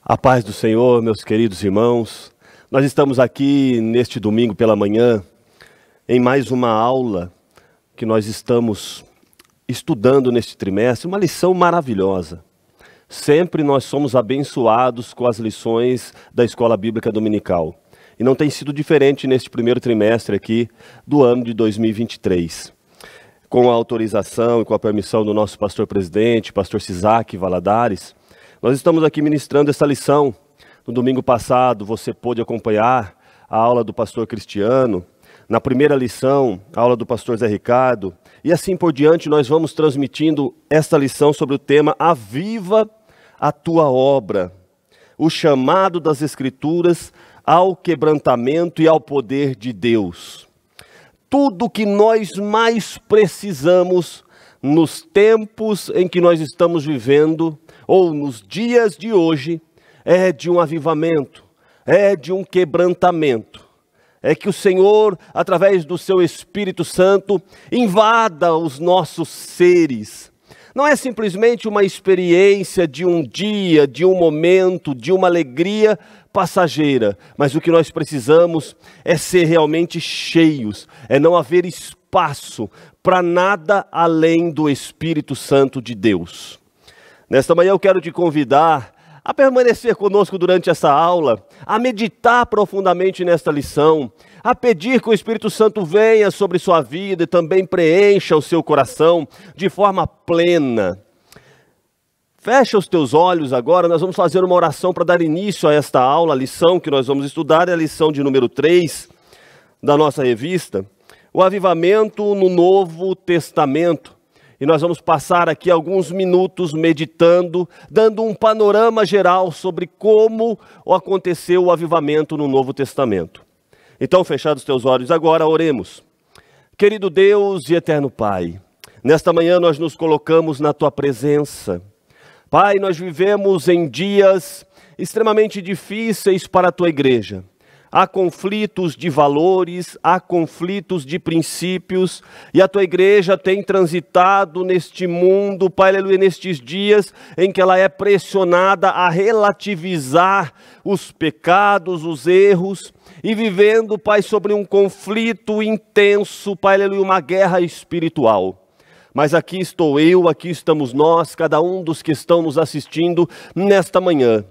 A paz do Senhor, meus queridos irmãos. Nós estamos aqui neste domingo pela manhã em mais uma aula que nós estamos estudando neste trimestre, uma lição maravilhosa. Sempre nós somos abençoados com as lições da Escola Bíblica Dominical. E não tem sido diferente neste primeiro trimestre aqui do ano de 2023. Com a autorização e com a permissão do nosso pastor-presidente, pastor Sisac Valadares, nós estamos aqui ministrando essa lição. No domingo passado você pôde acompanhar a aula do pastor Cristiano. Na primeira lição, a aula do pastor Zé Ricardo. E assim por diante nós vamos transmitindo esta lição sobre o tema Aviva a Tua Obra. O chamado das Escrituras ao quebrantamento e ao poder de Deus. Tudo que nós mais precisamos nos tempos em que nós estamos vivendo, ou nos dias de hoje, é de um avivamento, é de um quebrantamento. É que o Senhor, através do seu Espírito Santo, invada os nossos seres. Não é simplesmente uma experiência de um dia, de um momento, de uma alegria passageira, mas o que nós precisamos é ser realmente cheios, é não haver espaço para nada além do Espírito Santo de Deus. Nesta manhã eu quero te convidar a permanecer conosco durante essa aula, a meditar profundamente nesta lição, a pedir que o Espírito Santo venha sobre sua vida e também preencha o seu coração de forma plena. Fecha os teus olhos agora, nós vamos fazer uma oração para dar início a esta aula. A lição que nós vamos estudar é a lição de número 3 da nossa revista, o avivamento no Novo Testamento. E nós vamos passar aqui alguns minutos meditando, dando um panorama geral sobre como aconteceu o avivamento no Novo Testamento. Então, fechados os teus olhos agora, oremos. Querido Deus e eterno Pai, nesta manhã nós nos colocamos na Tua presença. Pai, nós vivemos em dias extremamente difíceis para a Tua igreja. Há conflitos de valores, há conflitos de princípios, e a Tua igreja tem transitado neste mundo, Pai, aleluia, nestes dias em que ela é pressionada a relativizar os pecados, os erros, e vivendo, Pai, sobre um conflito intenso, Pai, aleluia, uma guerra espiritual. Mas aqui estou eu, aqui estamos nós, cada um dos que estão nos assistindo nesta manhã.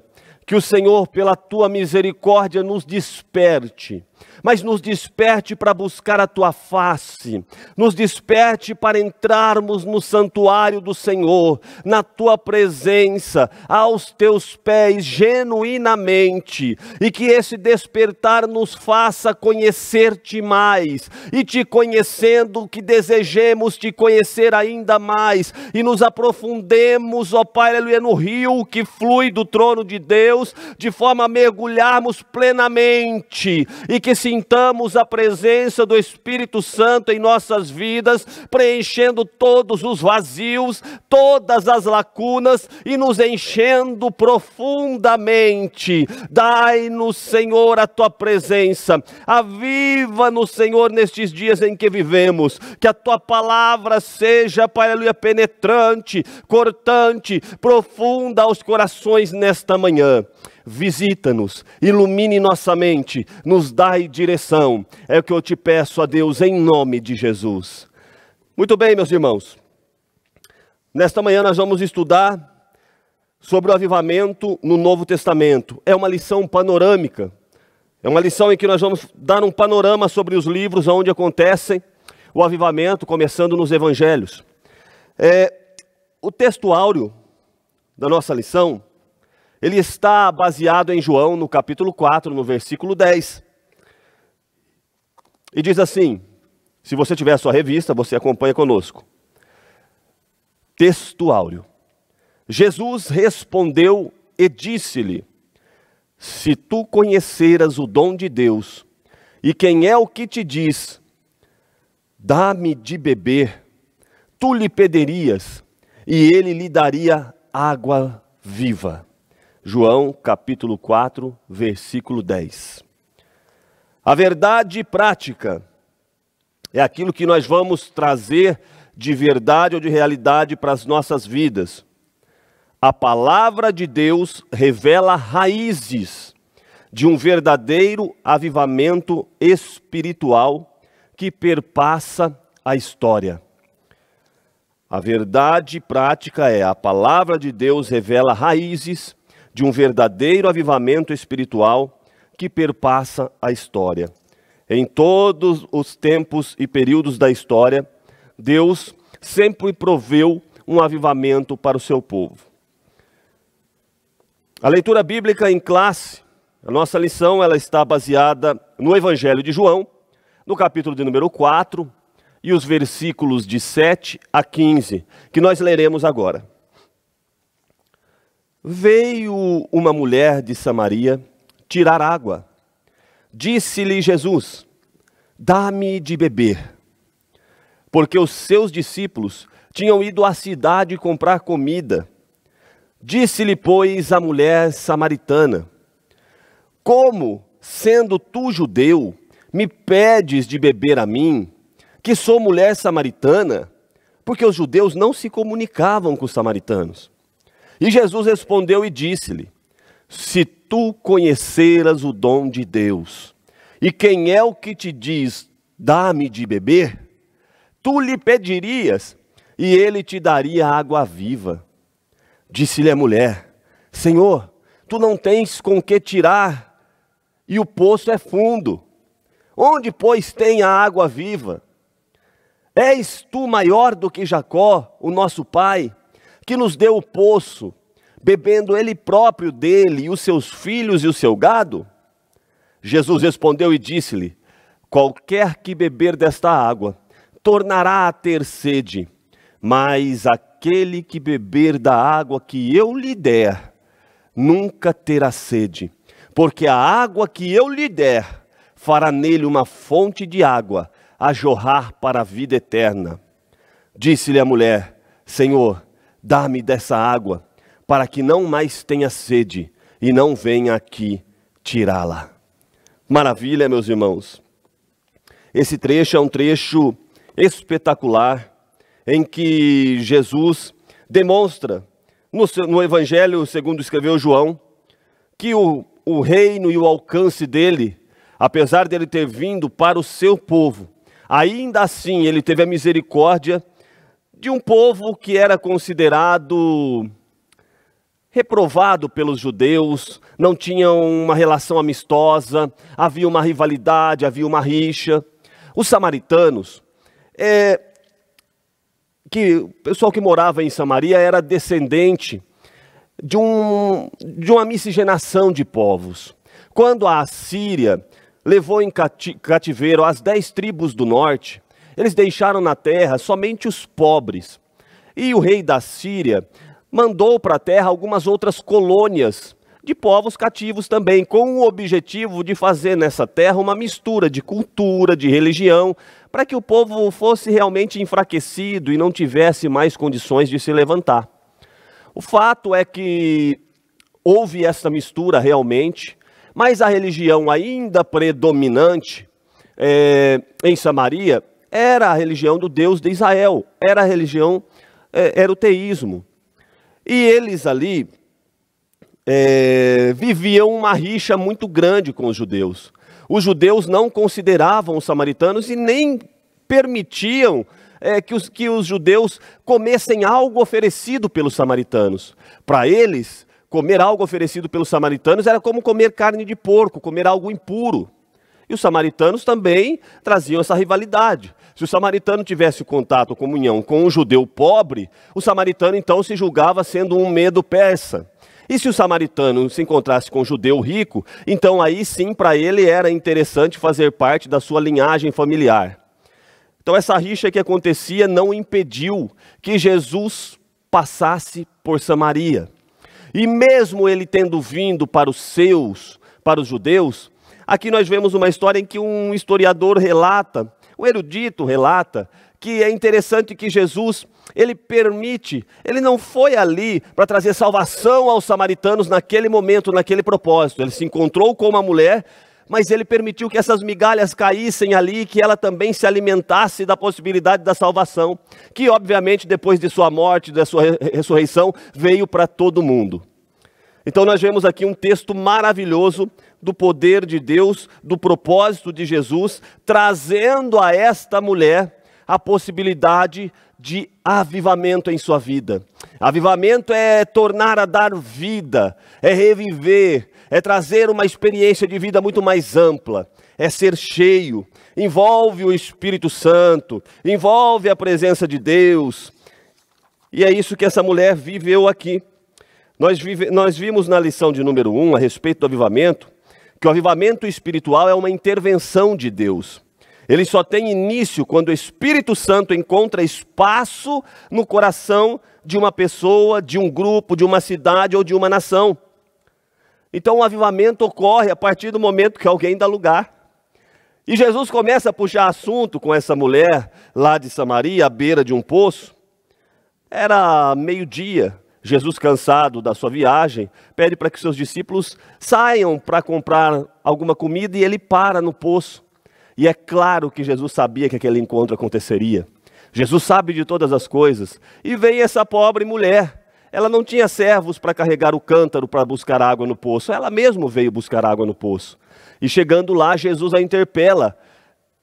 Que o Senhor, pela Tua misericórdia, nos desperte, mas nos desperte para buscar a Tua face, nos desperte para entrarmos no santuário do Senhor, na Tua presença, aos Teus pés, genuinamente, e que esse despertar nos faça conhecer-Te mais, e Te conhecendo, que desejemos Te conhecer ainda mais, e nos aprofundemos, ó Pai, aleluia, no rio que flui do trono de Deus, de forma a mergulharmos plenamente, e que sintamos a presença do Espírito Santo em nossas vidas, preenchendo todos os vazios, todas as lacunas e nos enchendo profundamente. Dai-nos, Senhor, a Tua presença, aviva-nos, Senhor, nestes dias em que vivemos, que a Tua palavra seja, Pai, aleluia, penetrante, cortante, profunda aos corações nesta manhã. Visita-nos, ilumine nossa mente, nos dai direção. É o que eu te peço a Deus em nome de Jesus. Muito bem, meus irmãos. Nesta manhã nós vamos estudar sobre o avivamento no Novo Testamento. É uma lição panorâmica. É uma lição em que nós vamos dar um panorama sobre os livros onde acontecem o avivamento, começando nos evangelhos. O texto áureo da nossa lição, ele está baseado em João, no capítulo 4, no versículo 10. E diz assim, se você tiver a sua revista, você acompanha conosco. Texto áureo. Jesus respondeu e disse-lhe, se tu conheceras o dom de Deus, e quem é o que te diz, dá-me de beber, tu lhe pedirias, e ele lhe daria água viva. João capítulo 4, versículo 10. A verdade prática é aquilo que nós vamos trazer de verdade ou de realidade para as nossas vidas. A palavra de Deus revela raízes de um verdadeiro avivamento espiritual que perpassa a história. A verdade prática é: a palavra de Deus revela raízes de um verdadeiro avivamento espiritual que perpassa a história. Em todos os tempos e períodos da história, Deus sempre proveu um avivamento para o seu povo. A leitura bíblica em classe, a nossa lição, ela está baseada no Evangelho de João, no capítulo de número 4, e os versículos de 7 a 15, que nós leremos agora. Veio uma mulher de Samaria tirar água. Disse-lhe Jesus: dá-me de beber. Porque os seus discípulos tinham ido à cidade comprar comida. Disse-lhe, pois, a mulher samaritana: como, sendo tu judeu, me pedes de beber a mim, que sou mulher samaritana? Porque os judeus não se comunicavam com os samaritanos. E Jesus respondeu e disse-lhe: se tu conheceras o dom de Deus, e quem é o que te diz, dá-me de beber, tu lhe pedirias, e ele te daria água viva. Disse-lhe a mulher: Senhor, tu não tens com que tirar, e o poço é fundo. Onde, pois, tem a água viva? És tu maior do que Jacó, o nosso pai, que nos deu o poço, bebendo ele próprio dele, e os seus filhos e o seu gado? Jesus respondeu e disse-lhe: qualquer que beber desta água, tornará a ter sede, mas aquele que beber da água que eu lhe der, nunca terá sede, porque a água que eu lhe der, fará nele uma fonte de água, a jorrar para a vida eterna. Disse-lhe a mulher: Senhor, dá-me dessa água, para que não mais tenha sede, e não venha aqui tirá-la. Maravilha, meus irmãos. Esse trecho é um trecho espetacular, em que Jesus demonstra, no Evangelho segundo escreveu João, que o reino e o alcance dele, apesar dele ter vindo para o seu povo, ainda assim ele teve a misericórdia de um povo que era considerado reprovado pelos judeus, não tinham uma relação amistosa, havia uma rivalidade, havia uma rixa. Os samaritanos, o pessoal que morava em Samaria era descendente de uma miscigenação de povos. Quando a Assíria levou em cativeiro as 10 tribos do norte, eles deixaram na terra somente os pobres. E o rei da Síria mandou para a terra algumas outras colônias de povos cativos também, com o objetivo de fazer nessa terra uma mistura de cultura, de religião, para que o povo fosse realmente enfraquecido e não tivesse mais condições de se levantar. O fato é que houve essa mistura realmente, mas a religião ainda predominante em Samaria era a religião do Deus de Israel, era a religião, era o teísmo. E eles ali viviam uma rixa muito grande com os judeus. Os judeus não consideravam os samaritanos e nem permitiam que os judeus comessem algo oferecido pelos samaritanos. Para eles, comer algo oferecido pelos samaritanos era como comer carne de porco, comer algo impuro. E os samaritanos também traziam essa rivalidade. Se o samaritano tivesse contato, comunhão com um judeu pobre, o samaritano então se julgava sendo um medo persa. E se o samaritano se encontrasse com um judeu rico, então aí sim para ele era interessante fazer parte da sua linhagem familiar. Então essa rixa que acontecia não impediu que Jesus passasse por Samaria. E mesmo ele tendo vindo para os judeus, aqui nós vemos uma história em que um historiador relata, um erudito relata, que é interessante que Jesus, ele não foi ali para trazer salvação aos samaritanos naquele momento, naquele propósito. Ele se encontrou com uma mulher mas ele permitiu que essas migalhas caíssem ali, que ela também se alimentasse da possibilidade da salvação, que obviamente depois de sua morte, da sua ressurreição, veio para todo mundo. Então nós vemos aqui um texto maravilhoso do poder de Deus, do propósito de Jesus, trazendo a esta mulher a possibilidade de avivamento em sua vida. Avivamento é tornar a dar vida, é reviver, é trazer uma experiência de vida muito mais ampla, é ser cheio, envolve o Espírito Santo, envolve a presença de Deus. E é isso que essa mulher viveu aqui. Nós vimos na lição de número 1, a respeito do avivamento, que o avivamento espiritual é uma intervenção de Deus. Ele só tem início quando o Espírito Santo encontra espaço no coração de uma pessoa, de um grupo, de uma cidade ou de uma nação. Então o avivamento ocorre a partir do momento que alguém dá lugar. E Jesus começa a puxar assunto com essa mulher lá de Samaria, à beira de um poço. Era meio-dia, Jesus, cansado da sua viagem, pede para que seus discípulos saiam para comprar alguma comida e ele para no poço. E é claro que Jesus sabia que aquele encontro aconteceria. Jesus sabe de todas as coisas. E vem essa pobre mulher. Ela não tinha servos para carregar o cântaro para buscar água no poço. Ela mesma veio buscar água no poço. E chegando lá, Jesus a interpela,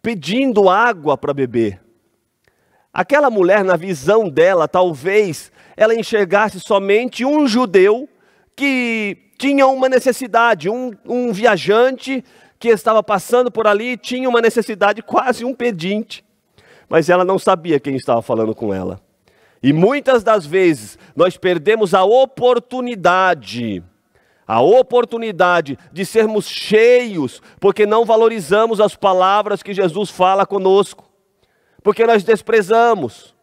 pedindo água para beber. Aquela mulher, na visão dela, talvez ela enxergasse somente um judeu que tinha uma necessidade, um viajante que estava passando por ali, tinha uma necessidade, quase um pedinte. Mas ela não sabia quem estava falando com ela. E muitas das vezes nós perdemos a oportunidade de sermos cheios, porque não valorizamos as palavras que Jesus fala conosco, porque nós desprezamos,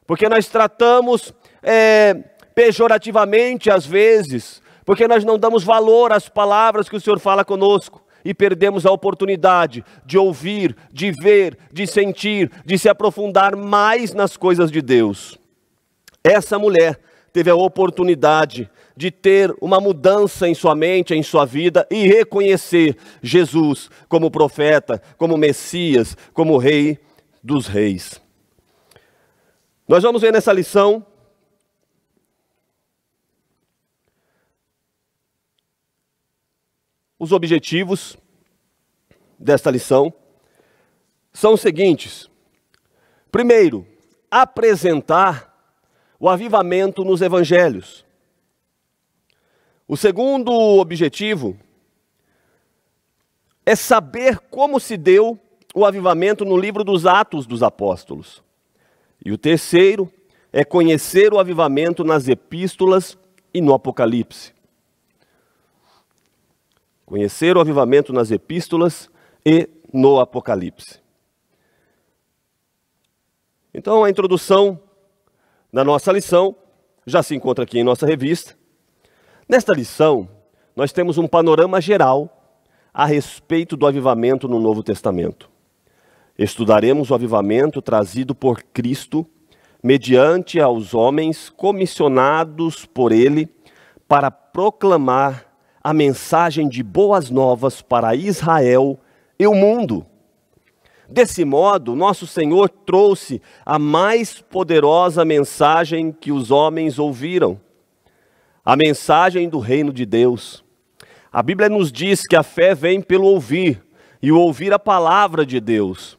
porque nós tratamos pejorativamente às vezes, porque nós não damos valor às palavras que o Senhor fala conosco. E perdemos a oportunidade de ouvir, de ver, de sentir, de se aprofundar mais nas coisas de Deus. Essa mulher teve a oportunidade de ter uma mudança em sua mente, em sua vida e reconhecer Jesus como profeta, como Messias, como Rei dos Reis. Nós vamos ver nessa lição os objetivos desta lição são os seguintes. Primeiro, apresentar o avivamento nos evangelhos. O segundo objetivo é saber como se deu o avivamento no livro dos Atos dos Apóstolos. E o terceiro é conhecer o avivamento nas epístolas e no Apocalipse. Conhecer o avivamento nas epístolas e no Apocalipse. Então, a introdução da nossa lição já se encontra aqui em nossa revista. Nesta lição, nós temos um panorama geral a respeito do avivamento no Novo Testamento. Estudaremos o avivamento trazido por Cristo, mediante aos homens comissionados por Ele, para proclamar a mensagem de boas novas para Israel e o mundo. Desse modo, nosso Senhor trouxe a mais poderosa mensagem que os homens ouviram, a mensagem do reino de Deus. A Bíblia nos diz que a fé vem pelo ouvir, e o ouvir a palavra de Deus.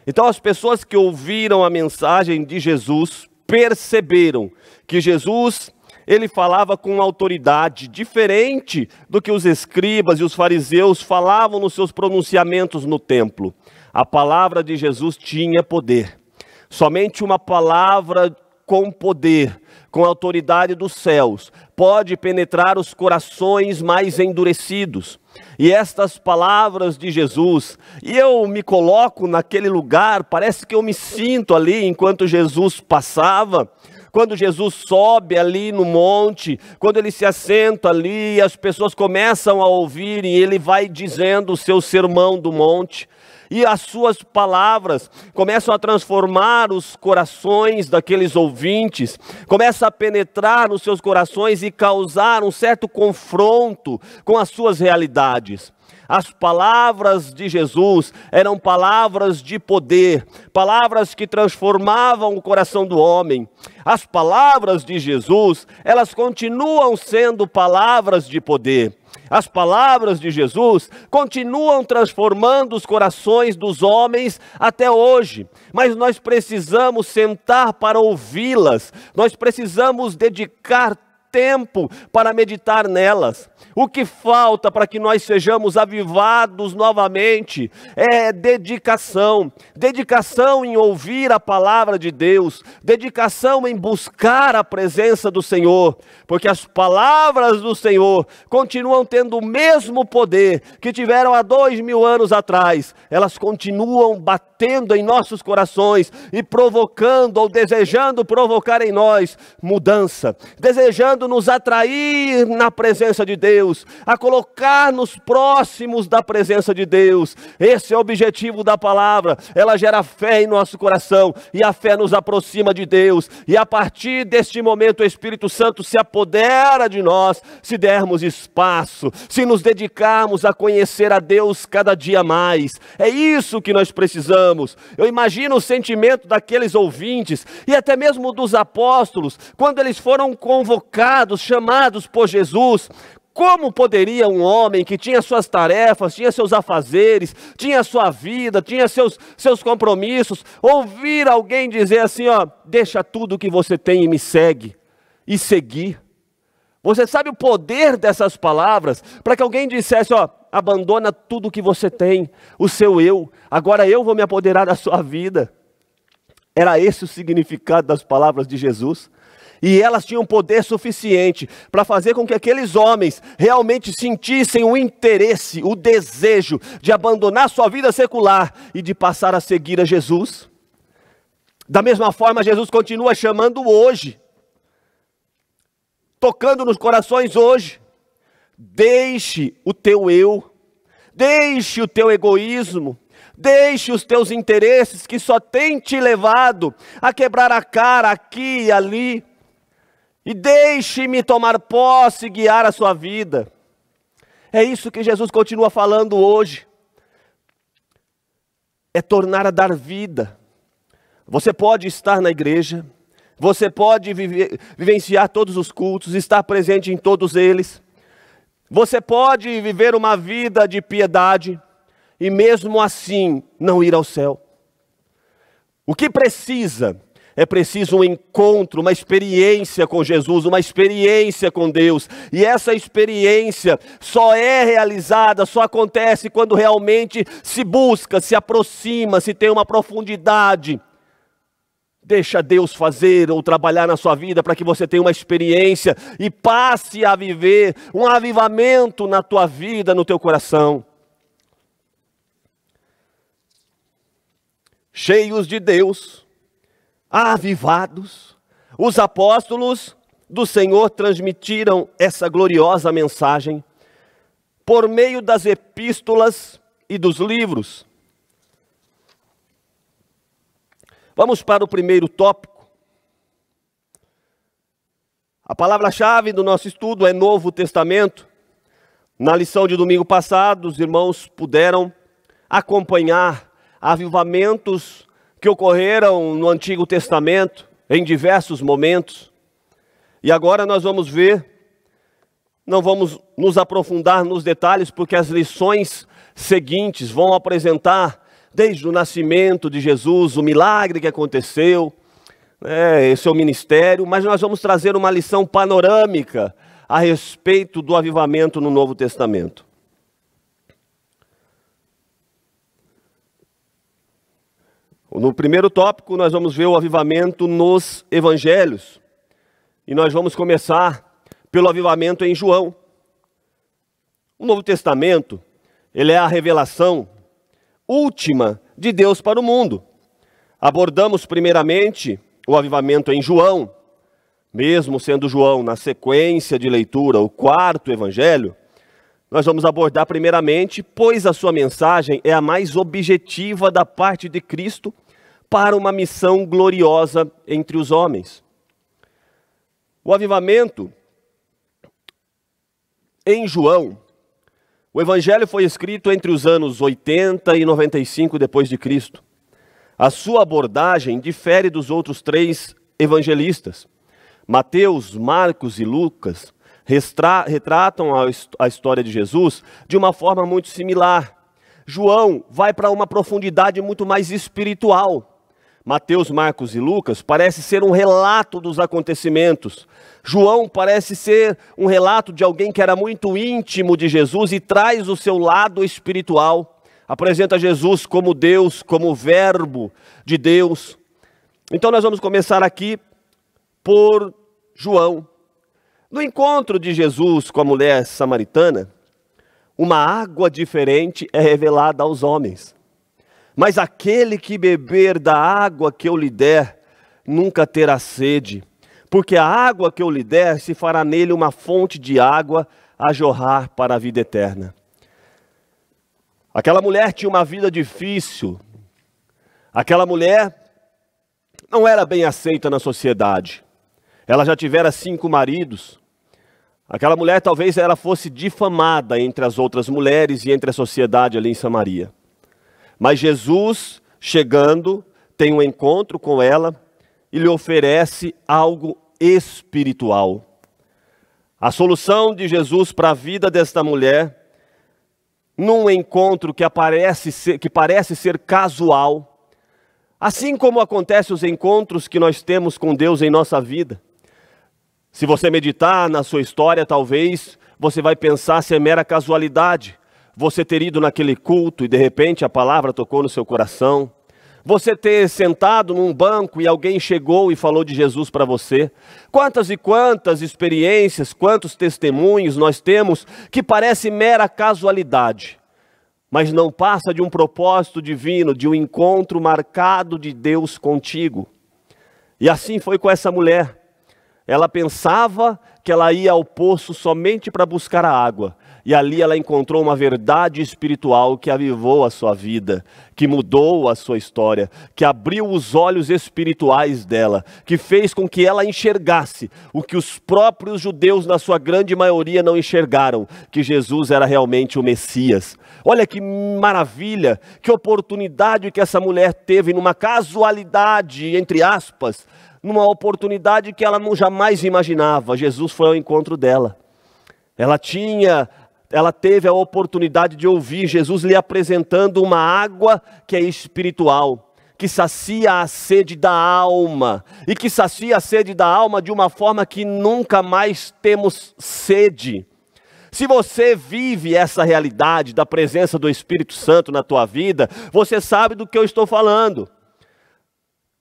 Então as pessoas que ouviram a mensagem de Jesus perceberam que Jesus, ele falava com autoridade diferente do que os escribas e os fariseus falavam nos seus pronunciamentos no templo. A palavra de Jesus tinha poder. Somente uma palavra com poder, com autoridade dos céus, pode penetrar os corações mais endurecidos. E estas palavras de Jesus, e eu me coloco naquele lugar, parece que eu me sinto ali enquanto Jesus passava. Quando Jesus sobe ali no monte, quando ele se assenta ali, as pessoas começam a ouvir e ele vai dizendo o seu sermão do monte. e as suas palavras começam a transformar os corações daqueles ouvintes, começa a penetrar nos seus corações e causar um certo confronto com as suas realidades. As palavras de Jesus eram palavras de poder, palavras que transformavam o coração do homem. As palavras de Jesus, elas continuam sendo palavras de poder. As palavras de Jesus continuam transformando os corações dos homens até hoje, mas nós precisamos sentar para ouvi-las, nós precisamos dedicar tempo para meditar nelas. O que falta para que nós sejamos avivados novamente é dedicação. Dedicação em ouvir a palavra de Deus, dedicação em buscar a presença do Senhor, porque as palavras do Senhor continuam tendo o mesmo poder que tiveram há 2000 anos atrás. Elas continuam batendo em nossos corações e provocando ou desejando provocar em nós mudança, desejando nos atrair na presença de Deus, a colocar-nos próximos da presença de Deus. Esse é o objetivo da palavra. Ela gera fé em nosso coração e a fé nos aproxima de Deus, e a partir deste momento o Espírito Santo se apodera de nós, se dermos espaço, se nos dedicarmos a conhecer a Deus cada dia mais. É isso que nós precisamos. Eu imagino o sentimento daqueles ouvintes e até mesmo dos apóstolos, quando eles foram convocados, chamados por Jesus. Como poderia um homem que tinha suas tarefas, tinha seus afazeres, tinha sua vida, tinha seus compromissos, ouvir alguém dizer assim, ó, deixa tudo o que você tem e me segue, e seguir? Você sabe o poder dessas palavras? Para que alguém dissesse, ó, abandona tudo o que você tem, o seu eu, agora eu vou me apoderar da sua vida. Era esse o significado das palavras de Jesus. E elas tinham poder suficiente para fazer com que aqueles homens realmente sentissem o interesse, o desejo de abandonar sua vida secular e de passar a seguir a Jesus. Da mesma forma, Jesus continua chamando hoje, tocando nos corações hoje. Deixe o teu eu, deixe o teu egoísmo, deixe os teus interesses que só têm te levado a quebrar a cara aqui e ali. E deixe-me tomar posse e guiar a sua vida. É isso que Jesus continua falando hoje. É tornar a dar vida. Você pode estar na igreja, você pode vivenciar todos os cultos, estar presente em todos eles. Você pode viver uma vida de piedade e mesmo assim não ir ao céu. O que precisa? É preciso um encontro, uma experiência com Jesus, uma experiência com Deus. E essa experiência só é realizada, só acontece quando realmente se busca, se aproxima, se tem uma profundidade. Deixa Deus fazer ou trabalhar na sua vida para que você tenha uma experiência e passe a viver um avivamento na tua vida, no teu coração. Cheios de Deus, avivados, os apóstolos do Senhor transmitiram essa gloriosa mensagem por meio das epístolas e dos livros. Vamos para o primeiro tópico. A palavra-chave do nosso estudo é Novo Testamento. Na lição de domingo passado, os irmãos puderam acompanhar avivamentos que ocorreram no Antigo Testamento, em diversos momentos. E agora nós vamos ver, não vamos nos aprofundar nos detalhes, porque as lições seguintes vão apresentar, desde o nascimento de Jesus, o milagre que aconteceu, esse é o ministério, mas nós vamos trazer uma lição panorâmica a respeito do avivamento no Novo Testamento. No primeiro tópico, nós vamos ver o avivamento nos evangelhos. E nós vamos começar pelo avivamento em João. O Novo Testamento, ele é a revelação última de Deus para o mundo. Abordamos primeiramente o avivamento em João, mesmo sendo João, na sequência de leitura, o quarto evangelho. nós vamos abordar primeiramente, pois a sua mensagem é a mais objetiva da parte de Cristo para uma missão gloriosa entre os homens. O avivamento em João, o evangelho foi escrito entre os anos 80 e 95 depois de Cristo. A sua abordagem difere dos outros 3 evangelistas. Mateus, Marcos e Lucas retratam a história de Jesus de uma forma muito similar. João vai para uma profundidade muito mais espiritual. Mateus, Marcos e Lucas parece ser um relato dos acontecimentos. João parece ser um relato de alguém que era muito íntimo de Jesus e traz o seu lado espiritual. Apresenta Jesus como Deus, como verbo de Deus. Então nós vamos começar aqui por João. No encontro de Jesus com a mulher samaritana, uma água diferente é revelada aos homens. Mas aquele que beber da água que eu lhe der, nunca terá sede, porque a água que eu lhe der se fará nele uma fonte de água a jorrar para a vida eterna. Aquela mulher tinha uma vida difícil. Aquela mulher não era bem aceita na sociedade. Ela já tivera 5 maridos. Aquela mulher talvez ela fosse difamada entre as outras mulheres e entre a sociedade ali em Samaria. Mas Jesus, chegando, tem um encontro com ela e lhe oferece algo espiritual. A solução de Jesus para a vida desta mulher, num encontro que parece ser casual, assim como acontecem os encontros que nós temos com Deus em nossa vida. Se você meditar na sua história, talvez você vai pensar se é mera casualidade. Você ter ido naquele culto e de repente a palavra tocou no seu coração. Você ter sentado num banco e alguém chegou e falou de Jesus para você. Quantas e quantas experiências, quantos testemunhos nós temos que parece mera casualidade, mas não passa de um propósito divino, de um encontro marcado de Deus contigo. E assim foi com essa mulher. Ela pensava que ela ia ao poço somente para buscar a água. E ali ela encontrou uma verdade espiritual que avivou a sua vida, que mudou a sua história, que abriu os olhos espirituais dela, que fez com que ela enxergasse o que os próprios judeus, na sua grande maioria, não enxergaram, que Jesus era realmente o Messias. Olha que maravilha, que oportunidade que essa mulher teve, numa casualidade, entre aspas, numa oportunidade que ela não jamais imaginava. Jesus foi ao encontro dela. Ela teve a oportunidade de ouvir Jesus lhe apresentando uma água que é espiritual, que sacia a sede da alma, e que sacia a sede da alma de uma forma que nunca mais temos sede. Se você vive essa realidade da presença do Espírito Santo na tua vida, você sabe do que eu estou falando.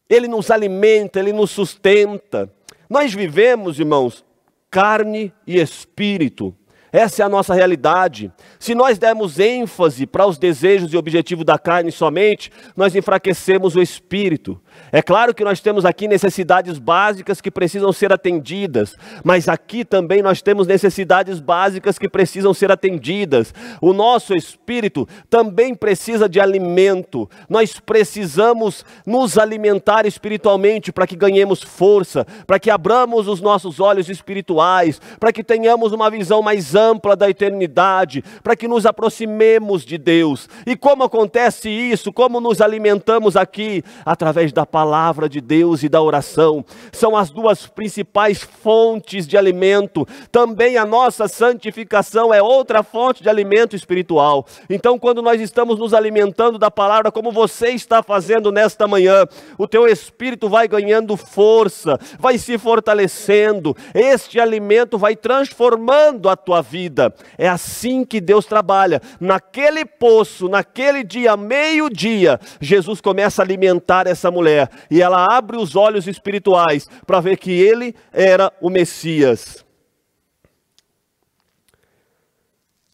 Ele nos alimenta, Ele nos sustenta. Nós vivemos, irmãos, carne e espírito. Essa é a nossa realidade. Se nós dermos ênfase para os desejos e objetivos da carne somente, nós enfraquecemos o espírito. É claro que nós temos aqui necessidades básicas que precisam ser atendidas, mas aqui também nós temos necessidades básicas que precisam ser atendidas. O nosso espírito também precisa de alimento. Nós precisamos nos alimentar espiritualmente para que ganhemos força, para que abramos os nossos olhos espirituais, para que tenhamos uma visão mais ampla da eternidade, para que nos aproximemos de Deus. E como acontece isso? Como nos alimentamos aqui? Através da palavra de Deus e da oração. São as 2 principais fontes de alimento. Também a nossa santificação é outra fonte de alimento espiritual. Então, quando nós estamos nos alimentando da palavra, como você está fazendo nesta manhã, o teu espírito vai ganhando força, vai se fortalecendo. Este alimento vai transformando a tua vida. É assim que Deus trabalha. Naquele poço, naquele dia, meio-dia, Jesus começa a alimentar essa mulher e ela abre os olhos espirituais para ver que ele era o Messias.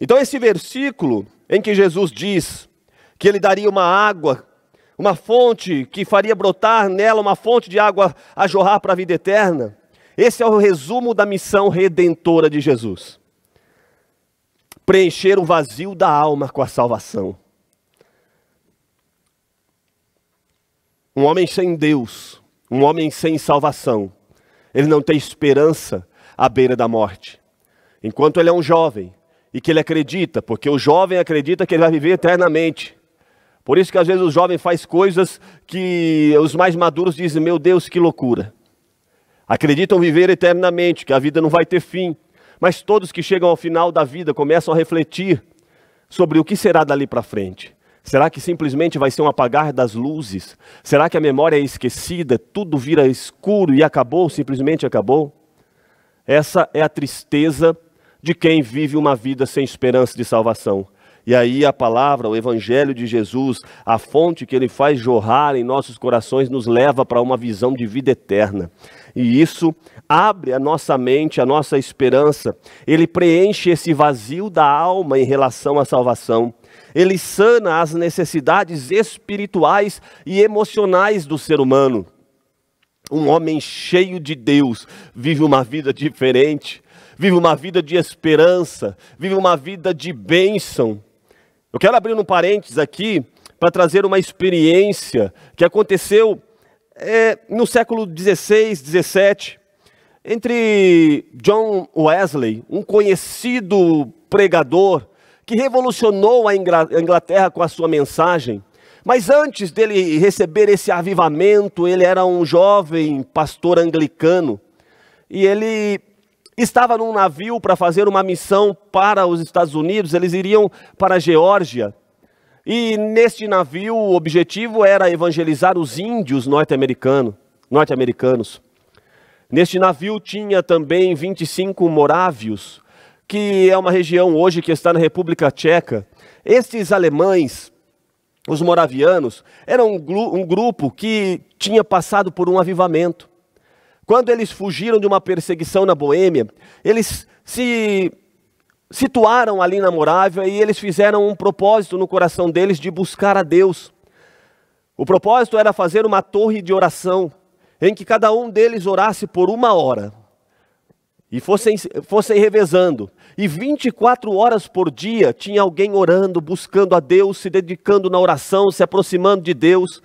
Então esse versículo em que Jesus diz que ele daria uma água, uma fonte que faria brotar nela uma fonte de água a jorrar para a vida eterna, esse é o resumo da missão redentora de Jesus. preencher o vazio da alma com a salvação. Um homem sem Deus, um homem sem salvação, ele não tem esperança à beira da morte. Enquanto ele é um jovem e que ele acredita, porque o jovem acredita que ele vai viver eternamente. Por isso que às vezes o jovem faz coisas que os mais maduros dizem, meu Deus, que loucura. Acreditam viver eternamente, que a vida não vai ter fim. Mas todos que chegam ao final da vida começam a refletir sobre o que será dali para frente. Será que simplesmente vai ser um apagar das luzes? Será que a memória é esquecida, tudo vira escuro e acabou, simplesmente acabou? Essa é a tristeza de quem vive uma vida sem esperança de salvação. E aí a palavra, o evangelho de Jesus, a fonte que ele faz jorrar em nossos corações, nos leva para uma visão de vida eterna. E isso abre a nossa mente, a nossa esperança. Ele preenche esse vazio da alma em relação à salvação. Ele sana as necessidades espirituais e emocionais do ser humano. Um homem cheio de Deus vive uma vida diferente, vive uma vida de esperança, vive uma vida de bênção. Eu quero abrir um parênteses aqui para trazer uma experiência que aconteceu no século XVI, XVII, entre John Wesley, um conhecido pregador que revolucionou a Inglaterra com a sua mensagem. Mas antes dele receber esse avivamento, ele era um jovem pastor anglicano e ele estava num navio para fazer uma missão para os Estados Unidos. Eles iriam para a Geórgia. E neste navio o objetivo era evangelizar os índios norte-americanos. Neste navio tinha também 25 morávios, que é uma região hoje que está na República Tcheca. Estes alemães, os moravianos, eram um grupo que tinha passado por um avivamento. Quando eles fugiram de uma perseguição na Boêmia, eles se situaram ali na Morávia e eles fizeram um propósito no coração deles de buscar a Deus. O propósito era fazer uma torre de oração, em que cada um deles orasse por 1 hora. E fossem revezando. E 24 horas por dia tinha alguém orando, buscando a Deus, se dedicando na oração, se aproximando de Deus.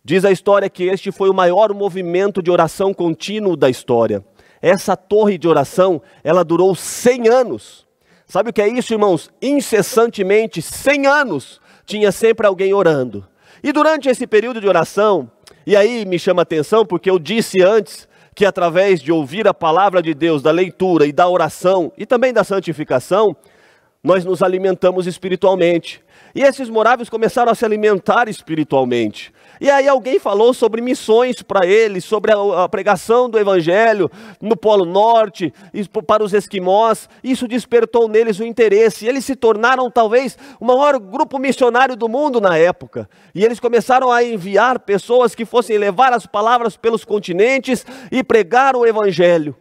Diz a história que este foi o maior movimento de oração contínuo da história. Essa torre de oração, ela durou 100 anos. Sabe o que é isso, irmãos? Incessantemente, 100 anos, tinha sempre alguém orando. E durante esse período de oração, e aí me chama a atenção, porque eu disse antes que através de ouvir a palavra de Deus, da leitura e da oração, e também da santificação, nós nos alimentamos espiritualmente. E esses morávios começaram a se alimentar espiritualmente. E aí alguém falou sobre missões para eles, sobre a pregação do evangelho no Polo Norte, para os esquimós. Isso despertou neles o interesse. E eles se tornaram talvez o maior grupo missionário do mundo na época. E eles começaram a enviar pessoas que fossem levar as palavras pelos continentes e pregar o evangelho.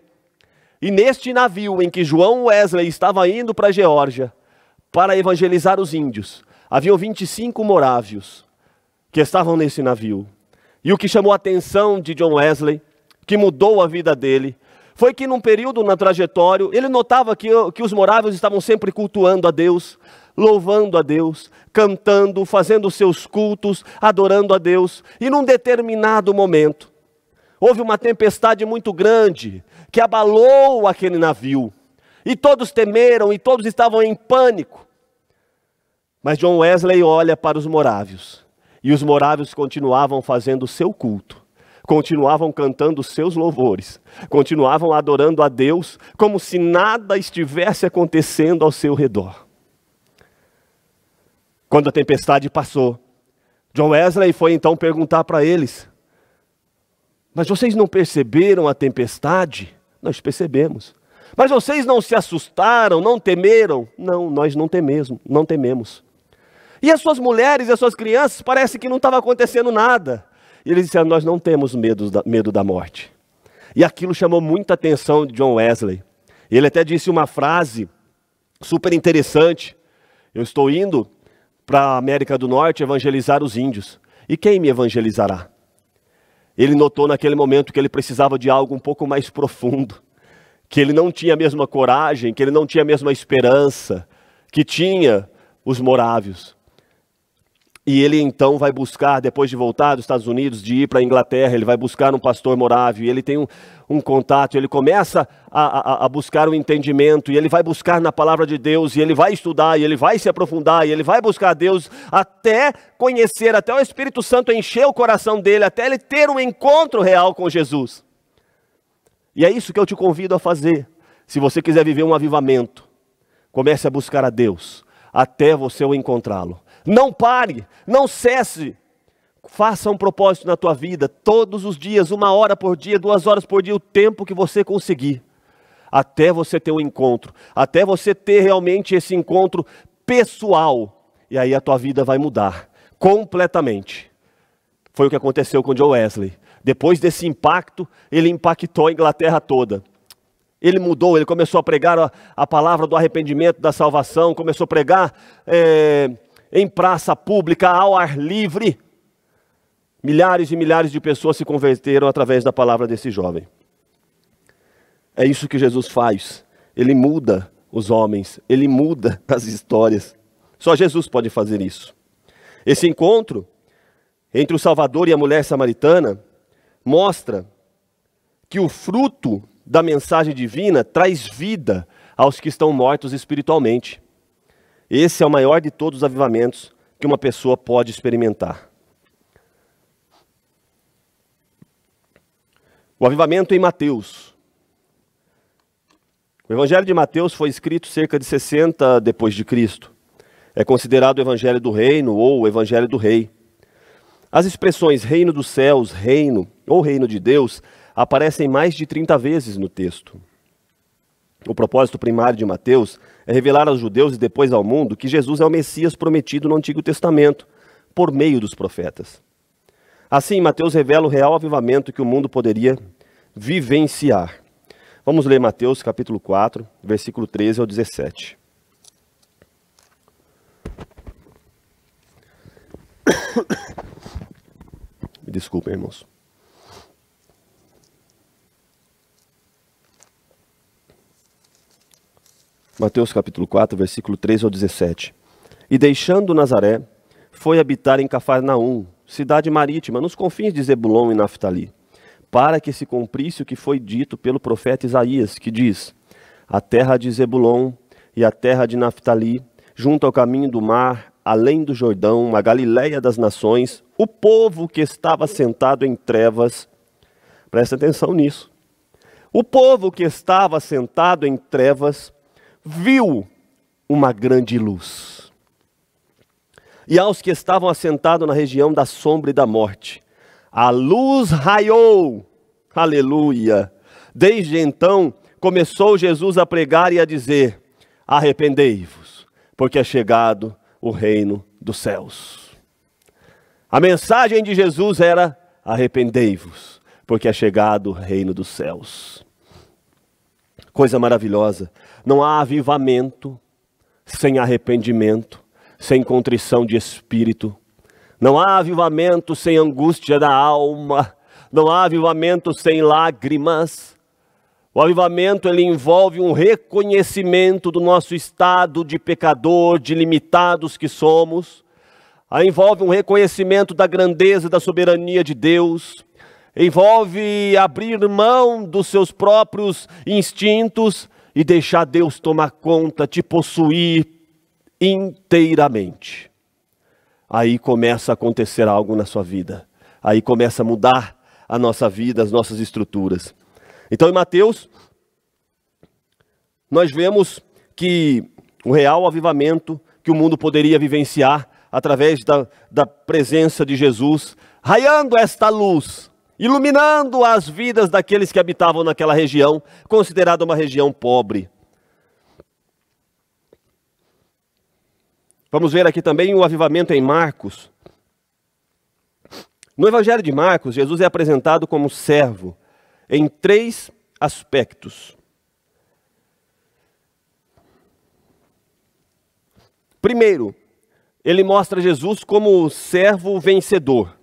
E neste navio em que João Wesley estava indo para a Geórgia para evangelizar os índios, haviam 25 morávios que estavam nesse navio. E o que chamou a atenção de John Wesley, que mudou a vida dele, foi que num período na trajetória, ele notava que os morávios estavam sempre cultuando a Deus, louvando a Deus, cantando, fazendo seus cultos, adorando a Deus. E num determinado momento, houve uma tempestade muito grande, que abalou aquele navio. E todos temeram, e todos estavam em pânico. Mas John Wesley olha para os morávios. E os morávios continuavam fazendo o seu culto, continuavam cantando os seus louvores, continuavam adorando a Deus como se nada estivesse acontecendo ao seu redor. Quando a tempestade passou, John Wesley foi então perguntar para eles: mas vocês não perceberam a tempestade? Nós percebemos. Mas vocês não se assustaram, não temeram? Não, nós não tememos. E as suas mulheres e as suas crianças, parece que não estava acontecendo nada. E eles disseram: nós não temos medo da morte. E aquilo chamou muita atenção de John Wesley. Ele até disse uma frase super interessante: eu estou indo para a América do Norte evangelizar os índios. E quem me evangelizará? Ele notou naquele momento que ele precisava de algo um pouco mais profundo. Que ele não tinha a mesma coragem, que ele não tinha a mesma esperança que tinha os morávios. E ele então vai buscar, depois de voltar dos Estados Unidos, de ir para a Inglaterra, ele vai buscar um pastor morávio, e ele tem um contato, ele começa a buscar um entendimento, e ele vai buscar na palavra de Deus, e ele vai estudar, e ele vai se aprofundar, e ele vai buscar Deus, até conhecer, até o Espírito Santo encher o coração dele, até ele ter um encontro real com Jesus. E é isso que eu te convido a fazer. Se você quiser viver um avivamento, comece a buscar a Deus, até você o encontrá-lo. Não pare, não cesse, faça um propósito na tua vida, todos os dias, 1 hora por dia, 2 horas por dia, o tempo que você conseguir, até você ter um encontro, até você ter realmente esse encontro pessoal, e aí a tua vida vai mudar, completamente. Foi o que aconteceu com John Wesley. Depois desse impacto, ele impactou a Inglaterra toda. Ele mudou, ele começou a pregar a palavra do arrependimento, da salvação, começou a pregar em praça pública, ao ar livre. Milhares e milhares de pessoas se converteram através da palavra desse jovem. É isso que Jesus faz. Ele muda os homens, ele muda as histórias. Só Jesus pode fazer isso. Esse encontro entre o Salvador e a mulher samaritana mostra que o fruto da mensagem divina traz vida aos que estão mortos espiritualmente. Esse é o maior de todos os avivamentos que uma pessoa pode experimentar. O avivamento em Mateus. O Evangelho de Mateus foi escrito cerca de 60 depois de Cristo. É considerado o Evangelho do Reino ou o Evangelho do Rei. As expressões reino dos céus, reino ou reino de Deus aparecem mais de 30 vezes no texto. O propósito primário de Mateus é revelar aos judeus e depois ao mundo que Jesus é o Messias prometido no Antigo Testamento, por meio dos profetas. Assim, Mateus revela o real avivamento que o mundo poderia vivenciar. Vamos ler Mateus capítulo 4, versículo 13 ao 17. Me desculpem, irmãos. Mateus capítulo 4, versículo 13 ao 17. E deixando Nazaré, foi habitar em Cafarnaum, cidade marítima, nos confins de Zebulon e Naftali, para que se cumprisse o que foi dito pelo profeta Isaías, que diz: a terra de Zebulon e a terra de Naftali, junto ao caminho do mar, além do Jordão, a Galileia das nações, o povo que estava sentado em trevas, presta atenção nisso, o povo que estava sentado em trevas, viu uma grande luz. E aos que estavam assentados na região da sombra e da morte, a luz raiou. Aleluia! Desde então, começou Jesus a pregar e a dizer: arrependei-vos, porque é chegado o reino dos céus. A mensagem de Jesus era: arrependei-vos, porque é chegado o reino dos céus. Coisa maravilhosa. Não há avivamento sem arrependimento, sem contrição de espírito. Não há avivamento sem angústia da alma. Não há avivamento sem lágrimas. O avivamento, ele envolve um reconhecimento do nosso estado de pecador, de limitados que somos. Envolve um reconhecimento da grandeza e da soberania de Deus. Envolve abrir mão dos seus próprios instintos e deixar Deus tomar conta, te possuir inteiramente. Aí começa a acontecer algo na sua vida. Aí começa a mudar a nossa vida, as nossas estruturas. Então, em Mateus, nós vemos que o real avivamento que o mundo poderia vivenciar através da presença de Jesus, raiando esta luz, iluminando as vidas daqueles que habitavam naquela região, considerada uma região pobre. Vamos ver aqui também o avivamento em Marcos. No Evangelho de Marcos, Jesus é apresentado como servo em 3 aspectos. Primeiro, ele mostra Jesus como servo vencedor.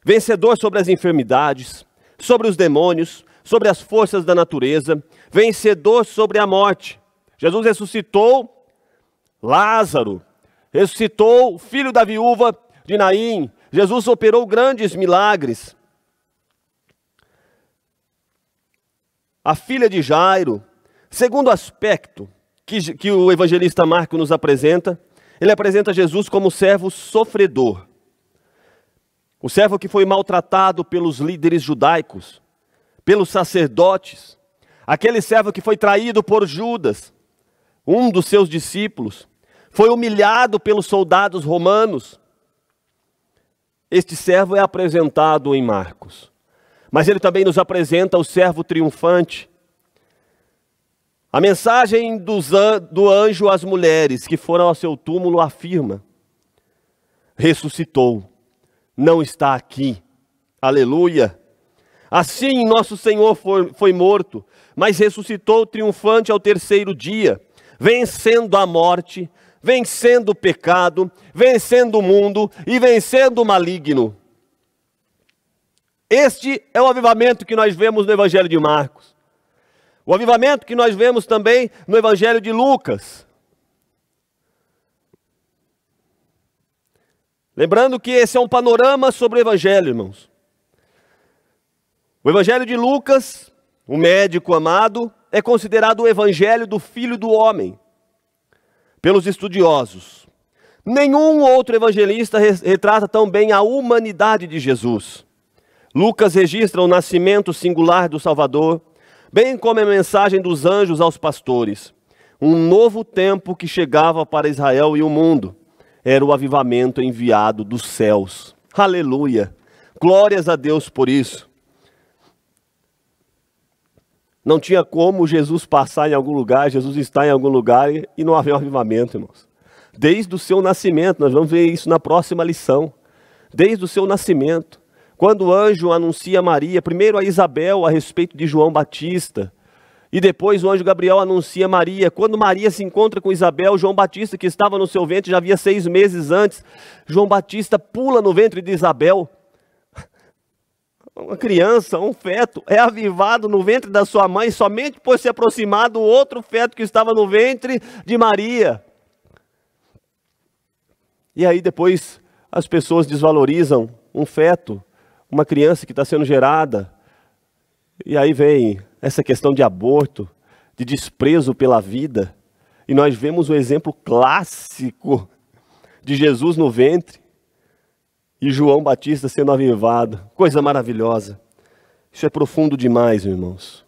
Vencedor sobre as enfermidades, sobre os demônios, sobre as forças da natureza, vencedor sobre a morte. Jesus ressuscitou Lázaro, ressuscitou o filho da viúva de Naim. Jesus operou grandes milagres. A filha de Jairo. Segundo aspecto que o evangelista Marcos nos apresenta, ele apresenta Jesus como servo sofredor. O servo que foi maltratado pelos líderes judaicos, pelos sacerdotes. Aquele servo que foi traído por Judas, um dos seus discípulos. Foi humilhado pelos soldados romanos. Este servo é apresentado em Marcos. Mas ele também nos apresenta o servo triunfante. A mensagem do anjo às mulheres que foram ao seu túmulo afirma: ressuscitou, não está aqui. Aleluia! Assim nosso Senhor foi morto, mas ressuscitou triunfante ao terceiro dia, vencendo a morte, vencendo o pecado, vencendo o mundo e vencendo o maligno. Este é o avivamento que nós vemos no Evangelho de Marcos. O avivamento que nós vemos também no Evangelho de Lucas. Lembrando que esse é um panorama sobre o Evangelho, irmãos. O Evangelho de Lucas, o médico amado, é considerado o Evangelho do Filho do Homem, pelos estudiosos. Nenhum outro evangelista retrata tão bem a humanidade de Jesus. Lucas registra o nascimento singular do Salvador, bem como a mensagem dos anjos aos pastores. Um novo tempo que chegava para Israel e o mundo. Era o avivamento enviado dos céus. Aleluia! Glórias a Deus por isso. Não tinha como Jesus passar em algum lugar, Jesus está em algum lugar e não haver um avivamento, irmãos. Desde o seu nascimento, nós vamos ver isso na próxima lição. Desde o seu nascimento. Quando o anjo anuncia a Maria, primeiro a Isabel a respeito de João Batista, e depois o anjo Gabriel anuncia a Maria. Quando Maria se encontra com Isabel, João Batista, que estava no seu ventre já havia 6 meses antes, João Batista pula no ventre de Isabel. Uma criança, um feto, é avivado no ventre da sua mãe somente por se aproximar do outro feto que estava no ventre de Maria. E aí depois as pessoas desvalorizam um feto, uma criança que está sendo gerada. E aí vem essa questão de aborto, de desprezo pela vida. E nós vemos o exemplo clássico de Jesus no ventre e João Batista sendo avivado. Coisa maravilhosa. Isso é profundo demais, irmãos.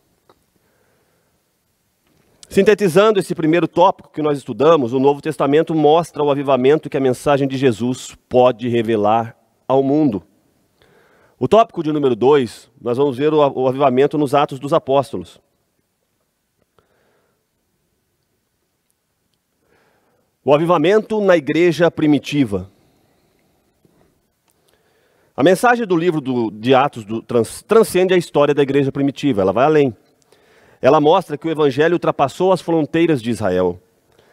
Sintetizando esse primeiro tópico que nós estudamos, o Novo Testamento mostra o avivamento que a mensagem de Jesus pode revelar ao mundo. O tópico de número 2, nós vamos ver o avivamento nos Atos dos Apóstolos. O avivamento na igreja primitiva. A mensagem do livro de Atos transcende a história da igreja primitiva, ela vai além. Ela mostra que o evangelho ultrapassou as fronteiras de Israel,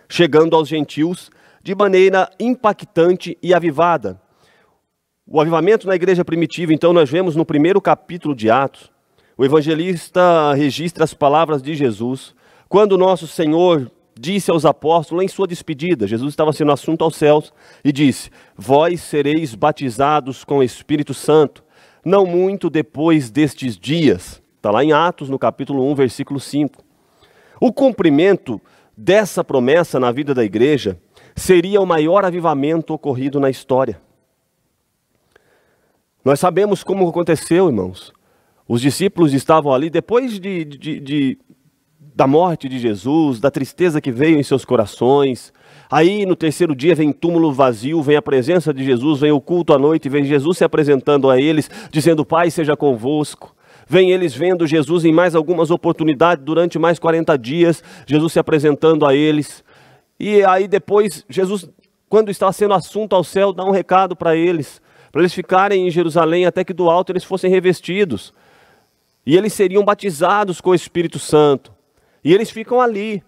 chegando aos gentios de maneira impactante e avivada. O avivamento na igreja primitiva, então, nós vemos no primeiro capítulo de Atos, o evangelista registra as palavras de Jesus, quando nosso Senhor disse aos apóstolos em sua despedida, Jesus estava sendo assunto aos céus, e disse: vós sereis batizados com o Espírito Santo, não muito depois destes dias. Está lá em Atos, no capítulo 1, versículo 5. O cumprimento dessa promessa na vida da igreja seria o maior avivamento ocorrido na história. Nós sabemos como aconteceu, irmãos. Os discípulos estavam ali depois da morte de Jesus, da tristeza que veio em seus corações. Aí no terceiro dia vem túmulo vazio, vem a presença de Jesus, vem o culto à noite, vem Jesus se apresentando a eles, dizendo: Pai seja convosco. Vem eles vendo Jesus em mais algumas oportunidades, durante mais 40 dias, Jesus se apresentando a eles. E aí depois, Jesus, quando está sendo assunto ao céu, dá um recado para eles ficarem em Jerusalém até que do alto eles fossem revestidos. E eles seriam batizados com o Espírito Santo. E eles ficam ali.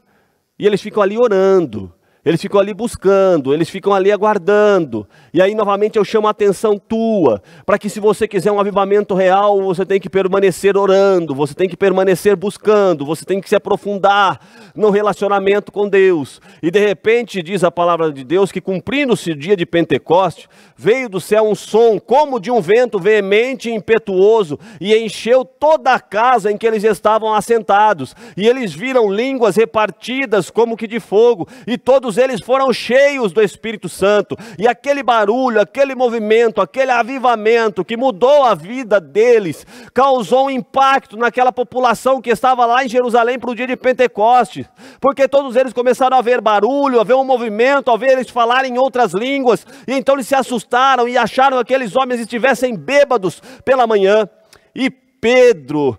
E eles ficam ali orando. Eles ficam ali buscando, eles ficam ali aguardando. E aí novamente eu chamo a atenção tua, para que se você quiser um avivamento real, você tem que permanecer orando, você tem que permanecer buscando, você tem que se aprofundar no relacionamento com Deus. E de repente diz a palavra de Deus que cumprindo-se o dia de Pentecoste, veio do céu um som como de um vento veemente e impetuoso, e encheu toda a casa em que eles estavam assentados. E eles viram línguas repartidas como que de fogo, e todos eles foram cheios do Espírito Santo. E aquele barulho, aquele movimento, aquele avivamento que mudou a vida deles, causou um impacto naquela população que estava lá em Jerusalém para o dia de Pentecostes, porque todos eles começaram a ver barulho, a ver um movimento, a ver eles falarem em outras línguas, e então eles se assustaram e acharam que aqueles homens estivessem bêbados pela manhã. E Pedro,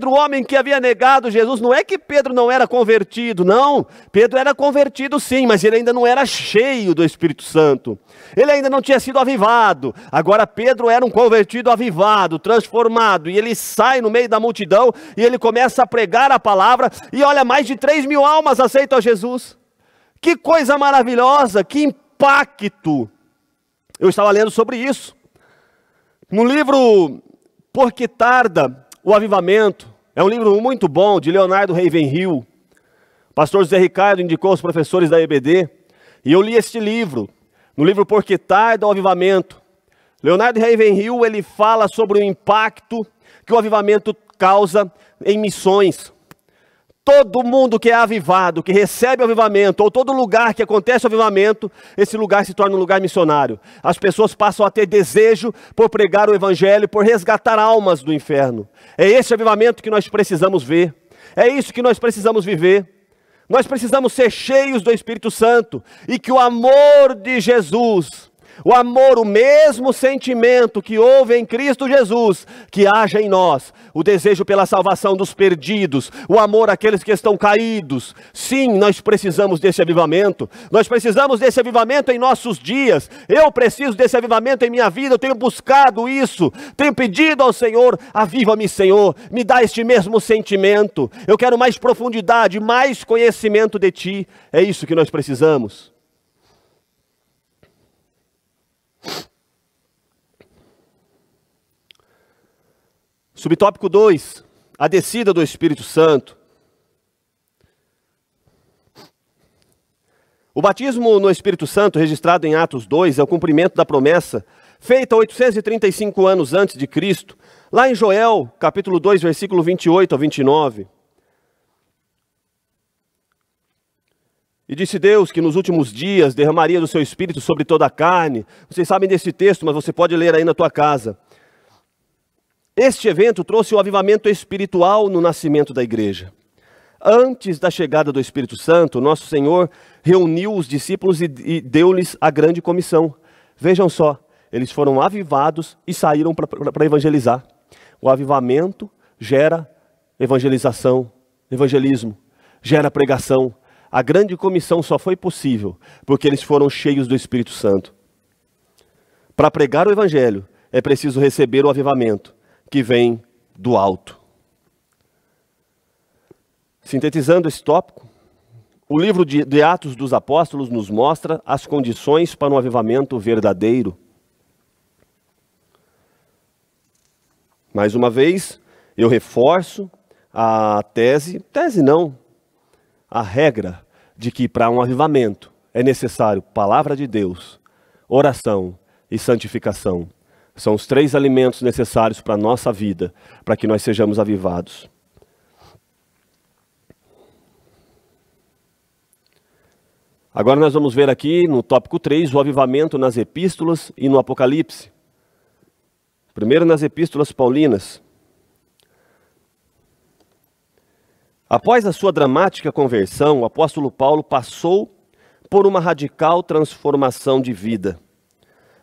o homem que havia negado Jesus, não é que Pedro não era convertido, não. Pedro era convertido sim, mas ele ainda não era cheio do Espírito Santo. Ele ainda não tinha sido avivado. Agora Pedro era um convertido avivado, transformado. E ele sai no meio da multidão e ele começa a pregar a palavra. E olha, mais de 3.000 almas aceitam a Jesus. Que coisa maravilhosa, que impacto. Eu estava lendo sobre isso. No livro Por que Tarda o Avivamento, é um livro muito bom, de Leonardo Ravenhill. O pastor José Ricardo indicou aos professores da EBD, e eu li este livro, no livro Por que Tarda o Avivamento. Leonardo Ravenhill, ele fala sobre o impacto que o avivamento causa em missões. Todo mundo que é avivado, que recebe o avivamento, ou todo lugar que acontece o avivamento, esse lugar se torna um lugar missionário. As pessoas passam a ter desejo por pregar o evangelho, por resgatar almas do inferno. É esse avivamento que nós precisamos ver. É isso que nós precisamos viver. Nós precisamos ser cheios do Espírito Santo, e que o amor de Jesus, o amor, o mesmo sentimento que houve em Cristo Jesus, que haja em nós, o desejo pela salvação dos perdidos, o amor àqueles que estão caídos. Sim, nós precisamos desse avivamento, nós precisamos desse avivamento em nossos dias. Eu preciso desse avivamento em minha vida, eu tenho buscado isso, tenho pedido ao Senhor: aviva-me, Senhor, me dá este mesmo sentimento, eu quero mais profundidade, mais conhecimento de Ti. É isso que nós precisamos. Subtópico 2, a descida do Espírito Santo. O batismo no Espírito Santo, registrado em Atos 2, é o cumprimento da promessa feita 835 anos antes de Cristo, lá em Joel, capítulo 2, versículo 28 a 29. E disse Deus que nos últimos dias derramaria do seu Espírito sobre toda a carne. Vocês sabem desse texto, mas você pode ler aí na tua casa. Este evento trouxe o avivamento espiritual no nascimento da igreja. Antes da chegada do Espírito Santo, nosso Senhor reuniu os discípulos e deu-lhes a grande comissão. Vejam só, eles foram avivados e saíram para evangelizar. O avivamento gera evangelização, evangelismo, gera pregação. A grande comissão só foi possível porque eles foram cheios do Espírito Santo. Para pregar o evangelho, é preciso receber o avivamento que vem do alto. Sintetizando esse tópico, o livro de Atos dos Apóstolos nos mostra as condições para um avivamento verdadeiro. Mais uma vez, eu reforço a regra de que para um avivamento é necessário palavra de Deus, oração e santificação. São os 3 alimentos necessários para a nossa vida, para que nós sejamos avivados. Agora nós vamos ver aqui no tópico 3, o avivamento nas epístolas e no Apocalipse. Primeiro nas epístolas paulinas. Após a sua dramática conversão, o apóstolo Paulo passou por uma radical transformação de vida.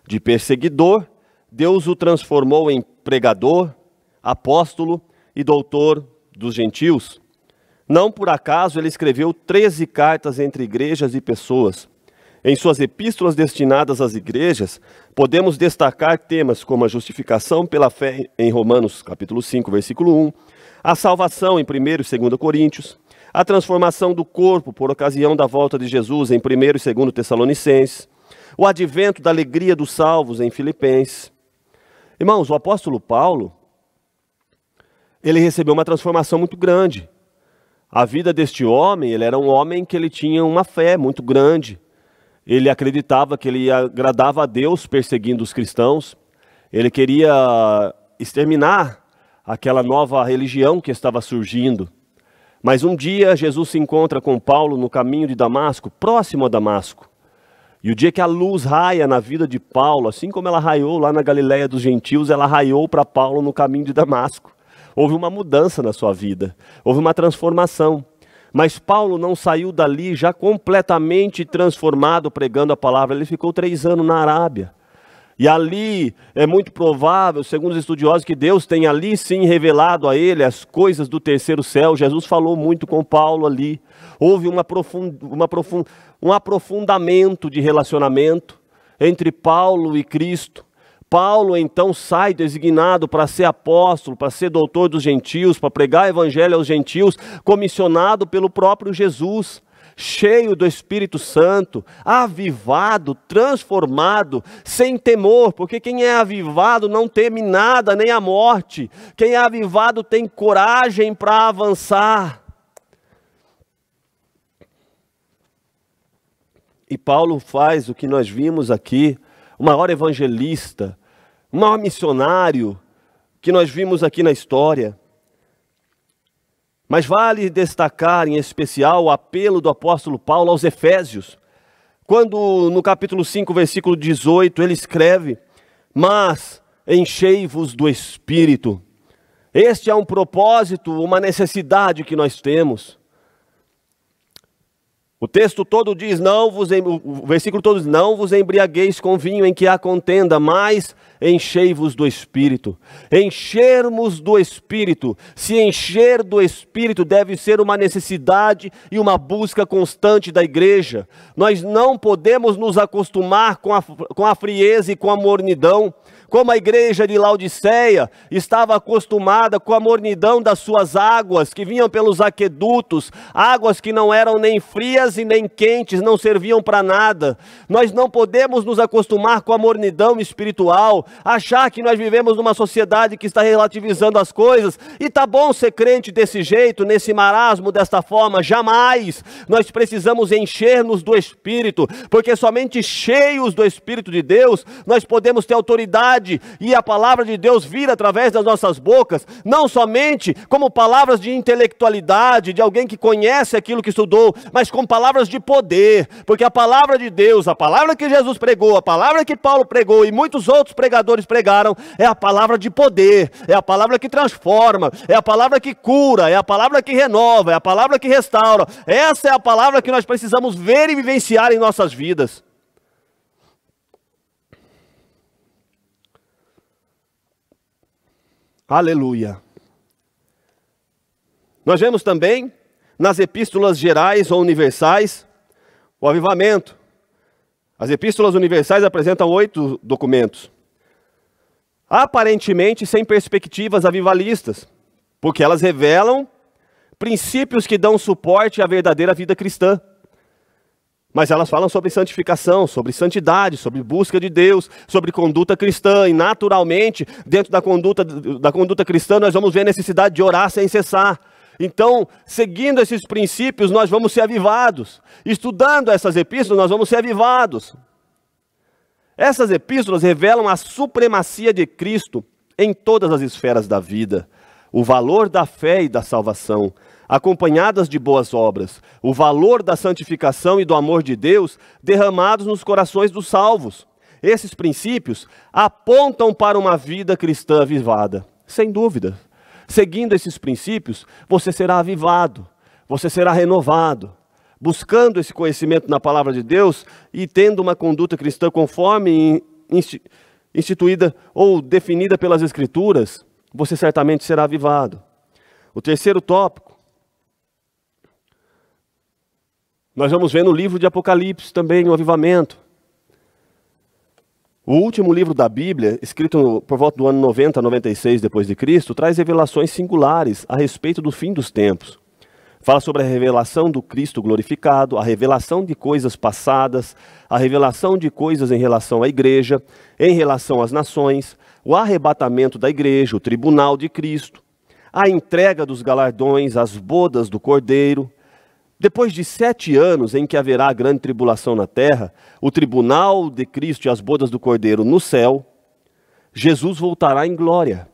De perseguidor, Deus o transformou em pregador, apóstolo e doutor dos gentios. Não por acaso ele escreveu 13 cartas entre igrejas e pessoas. Em suas epístolas destinadas às igrejas, podemos destacar temas como a justificação pela fé em Romanos capítulo 5, versículo 1, a salvação em 1 e 2 Coríntios, A transformação do corpo por ocasião da volta de Jesus em 1º e 2º Tessalonicenses. O advento da alegria dos salvos em Filipenses. Irmãos, o apóstolo Paulo, ele recebeu uma transformação muito grande. A vida deste homem, ele era um homem que ele tinha uma fé muito grande. Ele acreditava que ele agradava a Deus perseguindo os cristãos. Ele queria exterminar aquela nova religião que estava surgindo. Mas um dia Jesus se encontra com Paulo no caminho de Damasco, próximo a Damasco. E o dia que a luz raia na vida de Paulo, assim como ela raiou lá na Galileia dos gentios, ela raiou para Paulo no caminho de Damasco. Houve uma mudança na sua vida, houve uma transformação. Mas Paulo não saiu dali já completamente transformado pregando a palavra. Ele ficou 3 anos na Arábia. E ali é muito provável, segundo os estudiosos, que Deus tenha ali sim revelado a ele as coisas do terceiro céu. Jesus falou muito com Paulo ali. Houve um aprofundamento de relacionamento entre Paulo e Cristo. Paulo então sai designado para ser apóstolo, para ser doutor dos gentios, para pregar o evangelho aos gentios, comissionado pelo próprio Jesus. Cheio do Espírito Santo, avivado, transformado, sem temor, porque quem é avivado não teme nada, nem a morte. Quem é avivado tem coragem para avançar. E Paulo faz o que nós vimos aqui, o maior evangelista, o maior missionário que nós vimos aqui na história. Mas vale destacar em especial o apelo do apóstolo Paulo aos Efésios. Quando no capítulo 5, versículo 18, ele escreve: mas enchei-vos do Espírito. Este é um propósito, uma necessidade que nós temos. O texto todo diz, o versículo todo diz, não vos embriagueis com vinho em que há contenda, mas enchei-vos do Espírito. Enchermos do Espírito, se encher do Espírito deve ser uma necessidade e uma busca constante da igreja. Nós não podemos nos acostumar com a frieza e com a mornidão. Como a igreja de Laodiceia estava acostumada com a mornidão das suas águas, que vinham pelos aquedutos, águas que não eram nem frias e nem quentes, não serviam para nada. Nós não podemos nos acostumar com a mornidão espiritual, achar que nós vivemos numa sociedade que está relativizando as coisas, e tá bom ser crente desse jeito, nesse marasmo, desta forma, jamais. Nós precisamos encher-nos do Espírito, porque somente cheios do Espírito de Deus, nós podemos ter autoridade e a palavra de Deus vir através das nossas bocas, não somente como palavras de intelectualidade, de alguém que conhece aquilo que estudou, mas como palavras de poder, porque a palavra de Deus, a palavra que Jesus pregou, a palavra que Paulo pregou e muitos outros pregadores pregaram, é a palavra de poder, é a palavra que transforma, é a palavra que cura, é a palavra que renova, é a palavra que restaura. Essa é a palavra que nós precisamos ver e vivenciar em nossas vidas. Aleluia. Nós vemos também, nas epístolas gerais ou universais, o avivamento. As epístolas universais apresentam 8 documentos. Aparentemente sem perspectivas avivalistas, porque elas revelam princípios que dão suporte à verdadeira vida cristã. Mas elas falam sobre santificação, sobre santidade, sobre busca de Deus, sobre conduta cristã. E naturalmente, dentro da conduta cristã, nós vamos ver a necessidade de orar sem cessar. Então, seguindo esses princípios, nós vamos ser avivados. Estudando essas epístolas, nós vamos ser avivados. Essas epístolas revelam a supremacia de Cristo em todas as esferas da vida. O valor da fé e da salvação, acompanhadas de boas obras, o valor da santificação e do amor de Deus derramados nos corações dos salvos. Esses princípios apontam para uma vida cristã avivada, sem dúvida. Seguindo esses princípios, você será avivado, você será renovado, buscando esse conhecimento na palavra de Deus e tendo uma conduta cristã conforme instituída ou definida pelas Escrituras, você certamente será avivado. O terceiro tópico, nós vamos ver no livro de Apocalipse também o avivamento. O último livro da Bíblia, escrito por volta do ano 90 a 96 depois de Cristo, traz revelações singulares a respeito do fim dos tempos. Fala sobre a revelação do Cristo glorificado, a revelação de coisas passadas, a revelação de coisas em relação à igreja, em relação às nações, o arrebatamento da igreja, o tribunal de Cristo, a entrega dos galardões, as bodas do Cordeiro. Depois de 7 anos em que haverá grande tribulação na terra, o tribunal de Cristo e as bodas do Cordeiro no céu, Jesus voltará em glória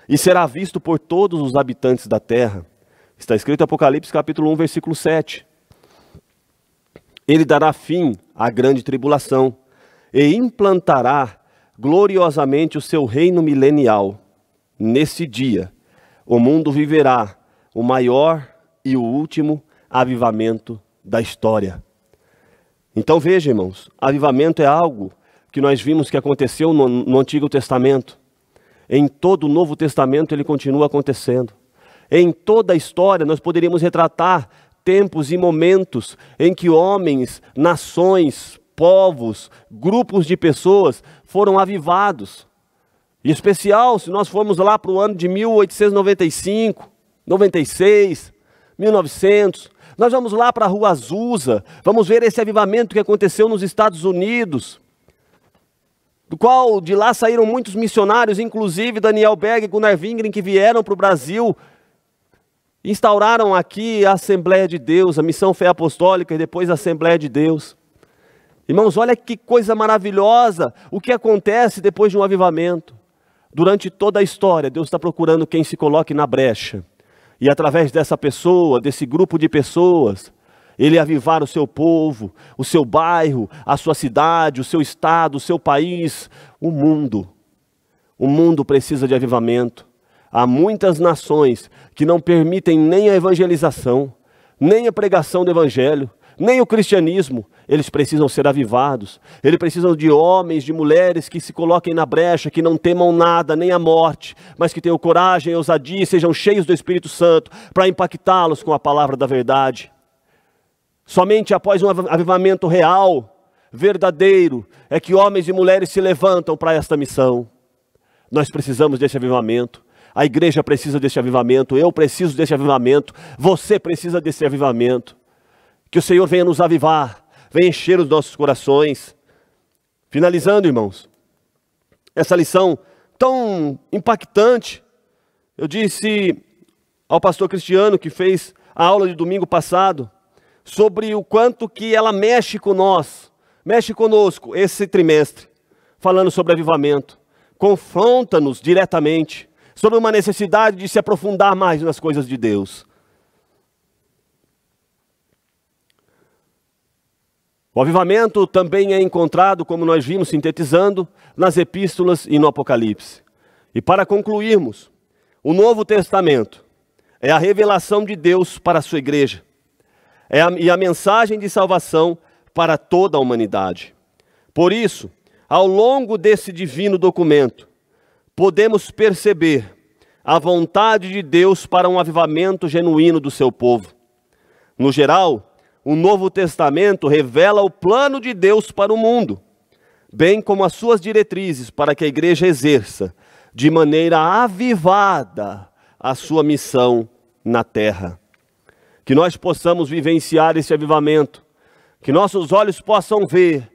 e será visto por todos os habitantes da terra. Está escrito em Apocalipse capítulo 1, versículo 7. Ele dará fim à grande tribulação e implantará gloriosamente o seu reino milenial. Nesse dia, o mundo viverá o maior e o último avivamento da história. Então veja, irmãos, avivamento é algo que nós vimos que aconteceu no Antigo Testamento. Em todo o Novo Testamento ele continua acontecendo. Em toda a história nós poderíamos retratar tempos e momentos em que homens, nações, povos, grupos de pessoas foram avivados. Em especial, se nós formos lá para o ano de 1895, 96, 1900, nós vamos lá para a Rua Azusa, vamos ver esse avivamento que aconteceu nos Estados Unidos, do qual de lá saíram muitos missionários, inclusive Daniel Berg e Gunnar Wingren, que vieram para o Brasil, instauraram aqui a Assembleia de Deus, a Missão Fé Apostólica e depois a Assembleia de Deus. Irmãos, olha que coisa maravilhosa o que acontece depois de um avivamento. Durante toda a história, Deus está procurando quem se coloque na brecha. E através dessa pessoa, desse grupo de pessoas, Ele avivar o seu povo, o seu bairro, a sua cidade, o seu estado, o seu país, o mundo. O mundo precisa de avivamento. Há muitas nações que não permitem nem a evangelização, nem a pregação do evangelho, nem o cristianismo. Eles precisam ser avivados. Eles precisam de homens, de mulheres que se coloquem na brecha, que não temam nada, nem a morte, mas que tenham coragem e ousadia e sejam cheios do Espírito Santo para impactá-los com a palavra da verdade. Somente após um avivamento real, verdadeiro, é que homens e mulheres se levantam para esta missão. Nós precisamos desse avivamento. A igreja precisa desse avivamento, eu preciso desse avivamento, você precisa desse avivamento. Que o Senhor venha nos avivar, venha encher os nossos corações. Finalizando, irmãos, essa lição tão impactante, eu disse ao pastor Cristiano, que fez a aula de domingo passado, sobre o quanto que ela mexe com nós, mexe conosco esse trimestre, falando sobre avivamento, confronta-nos diretamente, sobre uma necessidade de se aprofundar mais nas coisas de Deus. O avivamento também é encontrado, como nós vimos sintetizando, nas epístolas e no Apocalipse. E para concluirmos, o Novo Testamento é a revelação de Deus para a sua igreja. E a mensagem de salvação para toda a humanidade. Por isso, ao longo desse divino documento, podemos perceber a vontade de Deus para um avivamento genuíno do seu povo. No geral, o Novo Testamento revela o plano de Deus para o mundo, bem como as suas diretrizes para que a igreja exerça de maneira avivada a sua missão na terra. Que nós possamos vivenciar esse avivamento, que nossos olhos possam ver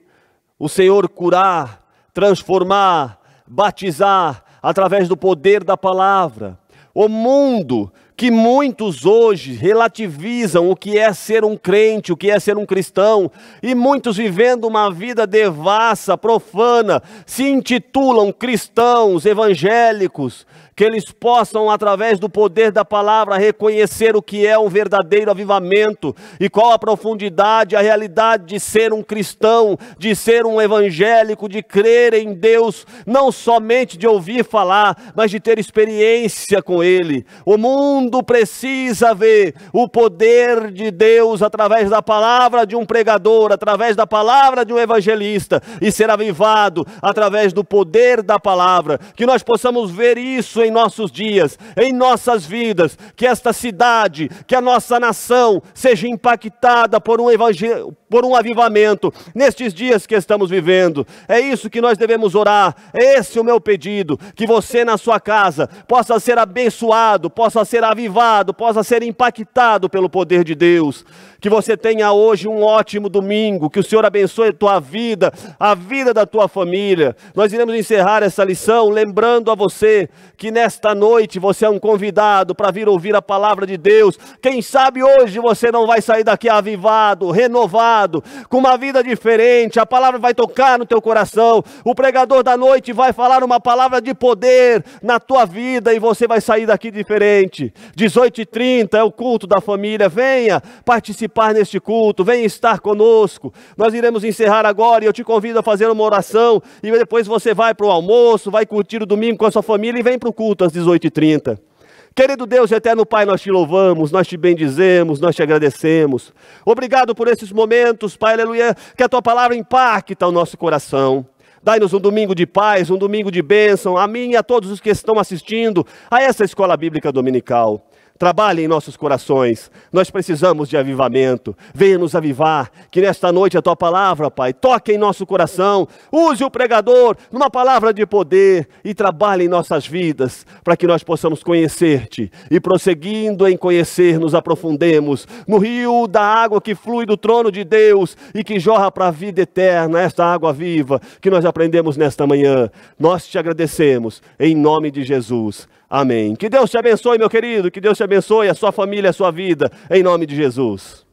o Senhor curar, transformar, batizar, através do poder da palavra. O mundo que muitos hoje relativizam o que é ser um crente, o que é ser um cristão, e muitos vivendo uma vida devassa, profana, se intitulam cristãos, evangélicos, que eles possam, através do poder da palavra, reconhecer o que é um verdadeiro avivamento e qual a profundidade, a realidade de ser um cristão, de ser um evangélico, de crer em Deus, não somente de ouvir falar, mas de ter experiência com Ele. O mundo precisa ver o poder de Deus através da palavra de um pregador, através da palavra de um evangelista, e ser avivado através do poder da palavra. Que nós possamos ver isso em nossos dias, em nossas vidas, que esta cidade, que a nossa nação seja impactada por um evangelho, por um avivamento nestes dias que estamos vivendo. É isso que nós devemos orar, é esse o meu pedido, que você na sua casa possa ser abençoado, possa ser avivado, possa ser impactado pelo poder de Deus. Que você tenha hoje um ótimo domingo, que o Senhor abençoe a tua vida, a vida da tua família. Nós iremos encerrar essa lição lembrando a você que nesta noite você é um convidado para vir ouvir a palavra de Deus. Quem sabe hoje você não vai sair daqui avivado, renovado, com uma vida diferente. A palavra vai tocar no teu coração. O pregador da noite vai falar uma palavra de poder na tua vida e você vai sair daqui diferente. 18h30 é o culto da família. Venha participar neste culto, venha estar conosco. Nós iremos encerrar agora e eu te convido a fazer uma oração e depois você vai para o almoço, vai curtir o domingo com a sua família e vem para o culto às 18h30. Querido Deus e eterno Pai, nós te louvamos, nós te bendizemos, nós te agradecemos. Obrigado por esses momentos, Pai, aleluia, que a tua palavra impacta o nosso coração. Dai-nos um domingo de paz, um domingo de bênção, a mim e a todos os que estão assistindo a essa escola bíblica dominical. Trabalhe em nossos corações, nós precisamos de avivamento, venha nos avivar, que nesta noite a tua palavra, Pai, toque em nosso coração, use o pregador numa palavra de poder e trabalhe em nossas vidas, para que nós possamos conhecer-te e prosseguindo em conhecer, nos aprofundemos no rio da água que flui do trono de Deus e que jorra para a vida eterna, esta água viva que nós aprendemos nesta manhã. Nós te agradecemos, em nome de Jesus. Amém. Que Deus te abençoe, meu querido, que Deus te abençoe, a sua família, a sua vida, em nome de Jesus.